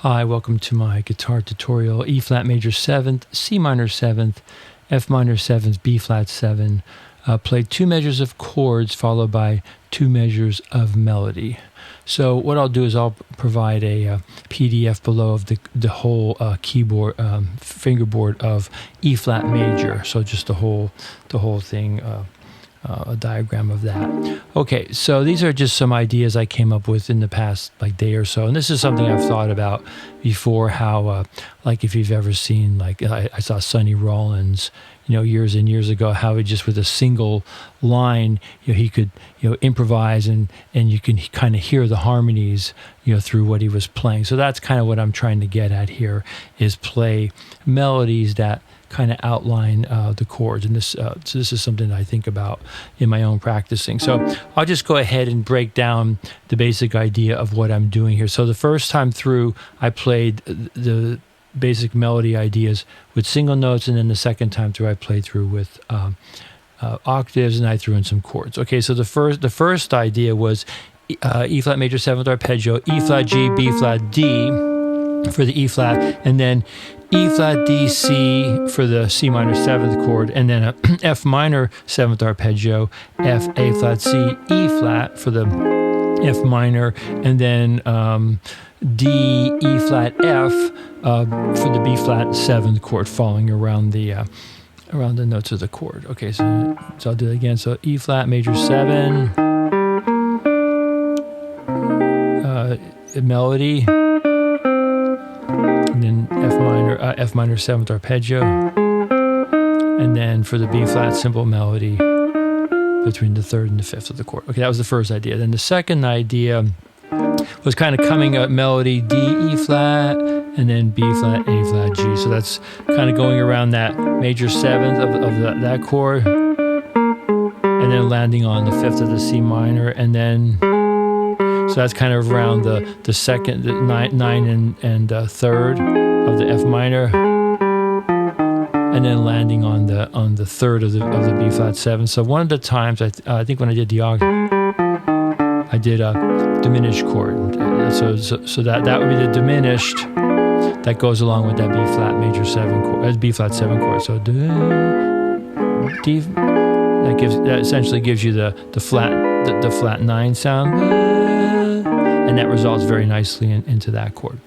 Hi, welcome to my guitar tutorial. E flat major 7th, C minor 7th, F minor 7th, B flat 7. Played two measures of chords followed by two measures of melody. So what I'll do is I'll provide a PDF below of the whole keyboard fingerboard of E flat major. So just the whole thing. A diagram of that. Okay, so these are just some ideas I came up with in the past day or so, and this is something I've thought about before. How like if you've ever seen I saw Sonny Rollins, years and years ago, how he just with a single line, he could improvise and you can kind of hear the harmonies through what he was playing. So that's kind of what I'm trying to get at here, is play melodies that kind of outline the chords, and so this is something that I think about in my own practicing. So I'll just go ahead and break down the basic idea of what I'm doing here. So the first time through, I played the basic melody ideas with single notes, and then the second time through, I played through with octaves, and I threw in some chords. Okay, so the first idea was E flat major 7th arpeggio, E flat G, B flat D for the E flat, and then E flat D C for the C minor 7th chord, and then a F minor 7th arpeggio, F A flat C E flat for the F minor, and then D E flat F for the B flat 7th chord, falling around the notes of the chord. Okay, so I'll do it again. So E flat major 7, melody. And then F minor 7th arpeggio, and then for the B flat simple melody between the 3rd and the 5th of the chord. Okay, that was the first idea. Then the second idea was kind of coming up melody D E flat, and then B flat A flat G. So that's kind of going around that major 7th of that chord, and then landing on the 5th of the C minor, and then. So that's kind of around the second, the 9 and 3rd of the F minor, and then landing on the 3rd of the B flat 7. So one of the times I think when I did the octave, I did a diminished chord. So that would be the diminished that goes along with that B flat major 7 chord, B flat 7 chord. So D, that essentially gives you the flat 9 sound. And that results very nicely into that chord.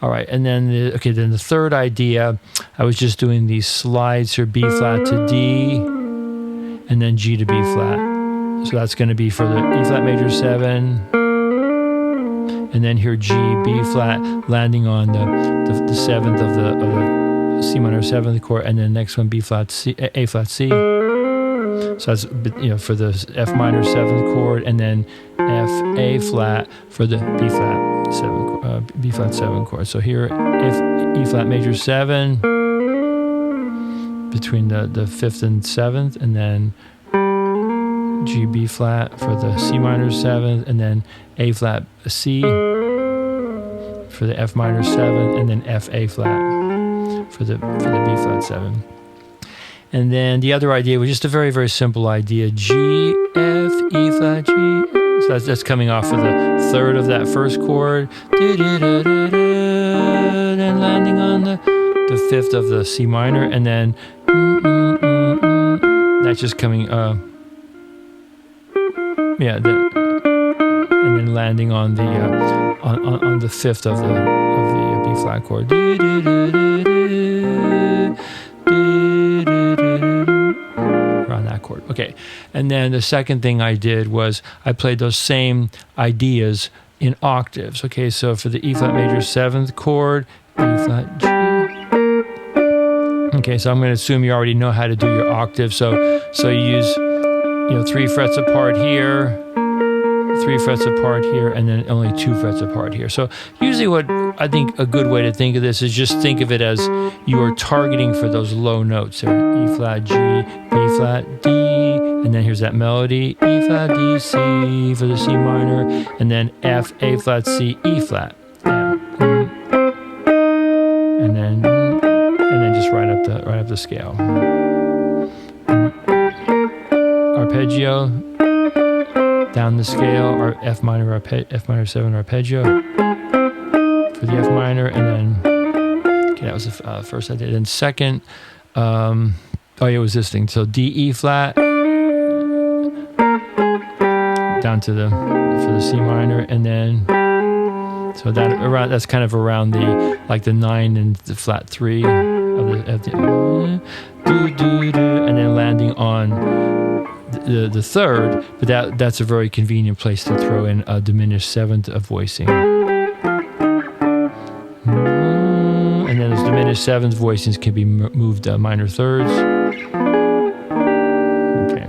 All right, and then the third idea, I was just doing these slides here: B flat to D, and then G to B flat. So that's going to be for the E flat major 7, and then here G, B flat, landing on the 7th of the C minor 7th chord, and then next one B flat C, A flat C. So that's for the F minor 7th chord, and then F A flat for the B flat 7 chord. So here E flat major 7 between the 5th and 7th, and then G B flat for the C minor 7th, and then A flat C for the F minor 7th, and then F A flat for the B flat 7. And then the other idea was just a very, very simple idea: G, F, E flat, G. So that's coming off of the 3rd of that first chord, then landing on the 5th of the C minor, and then that's just coming, and then landing on the on the 5th of the B flat chord. Around that chord. Okay, and then the second thing I did was I played those same ideas in octaves. Okay, so for the E flat major 7th chord, E flat G. Okay, so I'm going to assume you already know how to do your octave. So you use 3 frets apart here, 3 frets apart here, and then only 2 frets apart here. So usually what I think a good way to think of this is just think of it as you are targeting for those low notes there. E flat G, B flat D, and then here's that melody, E flat D C for the C minor, and then F A flat C E flat, and then just right up the scale. Arpeggio down the scale, or F minor 7 arpeggio for the F minor, and then okay, that was the first I did. And second, oh yeah, it was this thing. So D, E flat, down to for the C minor, and then so that's kind of around the 9 and the flat 3 of the and then landing on the third, but that's a very convenient place to throw in a diminished seventh of voicing. And then those diminished seventh voicings can be moved minor thirds. Okay,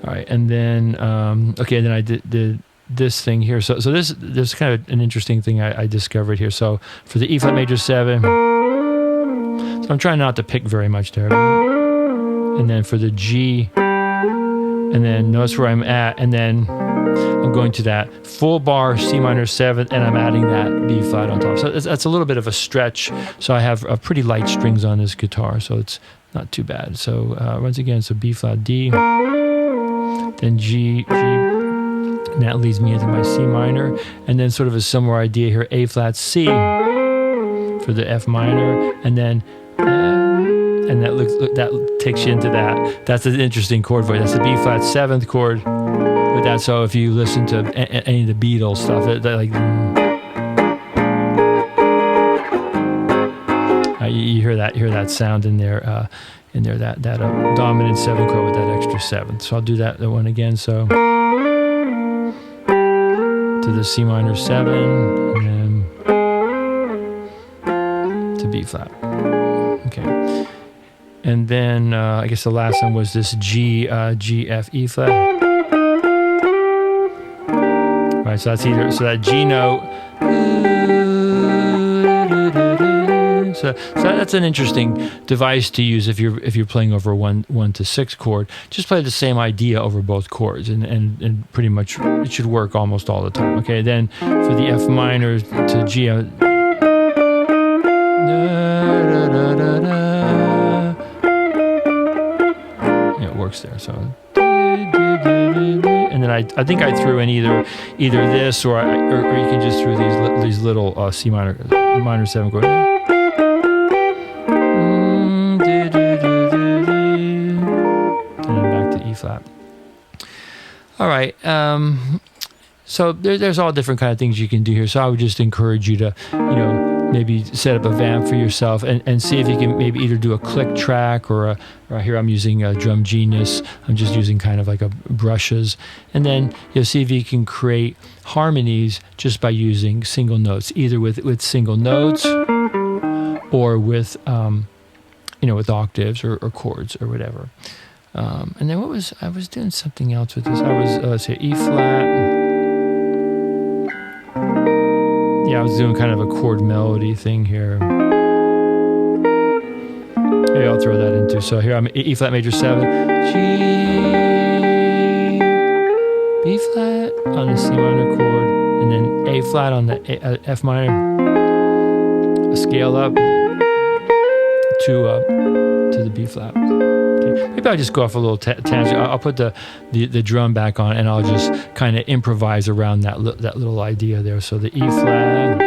all right, and then then I did this thing here. So this is kind of an interesting thing I discovered here. So for the E flat major 7, so I'm trying not to pick very much there. And then for the G, and then notice where I'm at, and then I'm going to that full bar C minor 7th, and I'm adding that B flat on top. So that's a little bit of a stretch. So I have pretty light strings on this guitar, so it's not too bad. So once again, so B flat D, then G, and that leads me into my C minor, and then sort of a similar idea here, A flat C for the F minor, and then and that takes you into that. That's an interesting chord voice. That's the B flat 7th chord with that. So if you listen to any of the Beatles stuff, you hear that sound in there. That dominant 7 chord with that extra 7th. So I'll do that one again. So to the C minor 7, and then to B flat. Okay. And then I guess the last one was this G, F, E flat. Right, so that's that G note. So that's an interesting device to use if you're playing over a 1 to 6 chord. Just play the same idea over both chords, and pretty much it should work almost all the time. Okay, then for the F minor to G, it works there. So, and then I think I threw in either this or you can just throw these little C minor 7 chords. Flat. All right. So there's all different kind of things you can do here. So I would just encourage you to, maybe set up a vamp for yourself and see if you can maybe either do a click track or here I'm using a Drumgenius. I'm just using kind of like brushes, and then you'll see if you can create harmonies just by using single notes, either with single notes or with with octaves or chords or whatever. And then I was doing something else with this. I was, let's say, E flat. Yeah, I was doing kind of a chord melody thing here. Maybe I'll throw that into. So here I'm E flat major 7, G, B flat on the C minor chord, and then A flat on the F minor. Scale up to the B flat. Maybe I'll just go off a little tangent. I'll put the drum back on, and I'll just kind of improvise around that little idea there. So the E flat,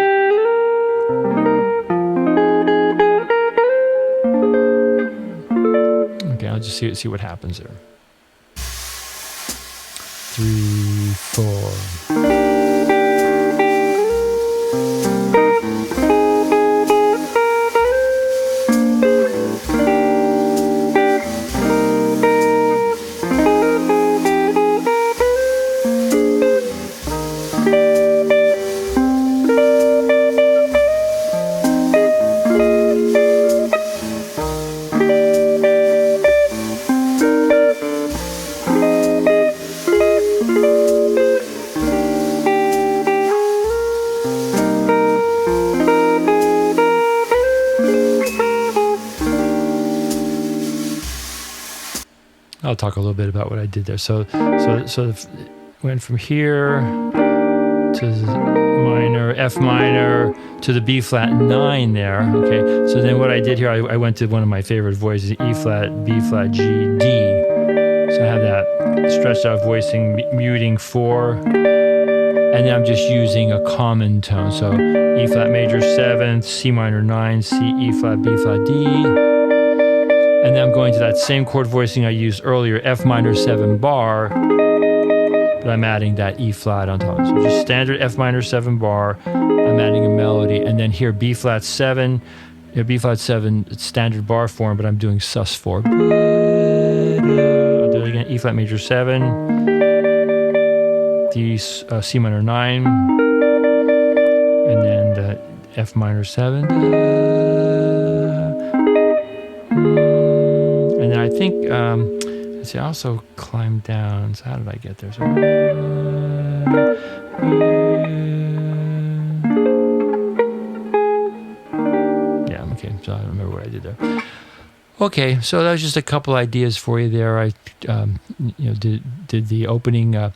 okay. I'll just see what happens there. 3, 4. I'll talk a little bit about what I did there. So went from here to minor, F minor, to the B flat 9 there. Okay, so then what I did here, I went to one of my favorite voices, E flat, B flat, G, D. So I have that stretched out voicing, muting 4, and then I'm just using a common tone. So E flat major 7th, C minor 9, C, E flat, B flat, D. And then I'm going to that same chord voicing I used earlier, F minor 7 bar, but I'm adding that E flat on top. So just standard F minor 7 bar, I'm adding a melody, and then here B flat 7, B flat 7, it's standard bar form, but I'm doing sus4. I'll do it again, E flat major 7, D, C minor 9, and then the F minor 7. And then I think, let's see, I also climbed down. So how did I get there? So, yeah, okay, so I don't remember what I did there. Okay, so that was just a couple ideas for you there. I did the opening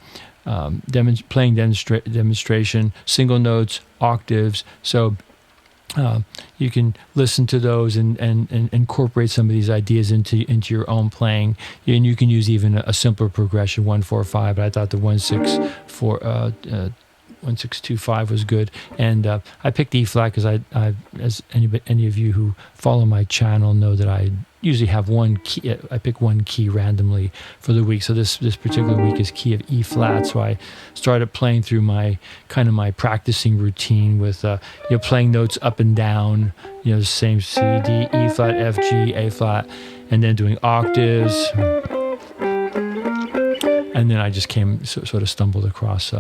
playing demonstration, single notes, octaves. So you can listen to those and incorporate some of these ideas into your own playing. And you can use even a simpler progression, 1-4-5. But I thought the 1-6-2-5 was good, and I picked E flat because I as any of you who follow my channel know that I usually have one key. I pick one key randomly for the week. So this particular week is key of E flat. So I started playing through my practicing routine with playing notes up and down. The same C, D, E flat, F, G, A flat, and then doing octaves. And then I just sort of stumbled across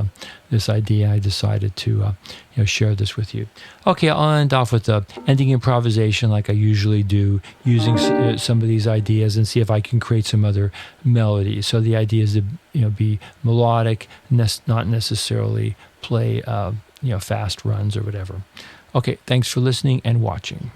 this idea. I decided to share this with you. Okay, I'll end off with ending improvisation like I usually do, using some of these ideas and see if I can create some other melodies. So the idea is to be melodic, not necessarily play fast runs or whatever. Okay, thanks for listening and watching.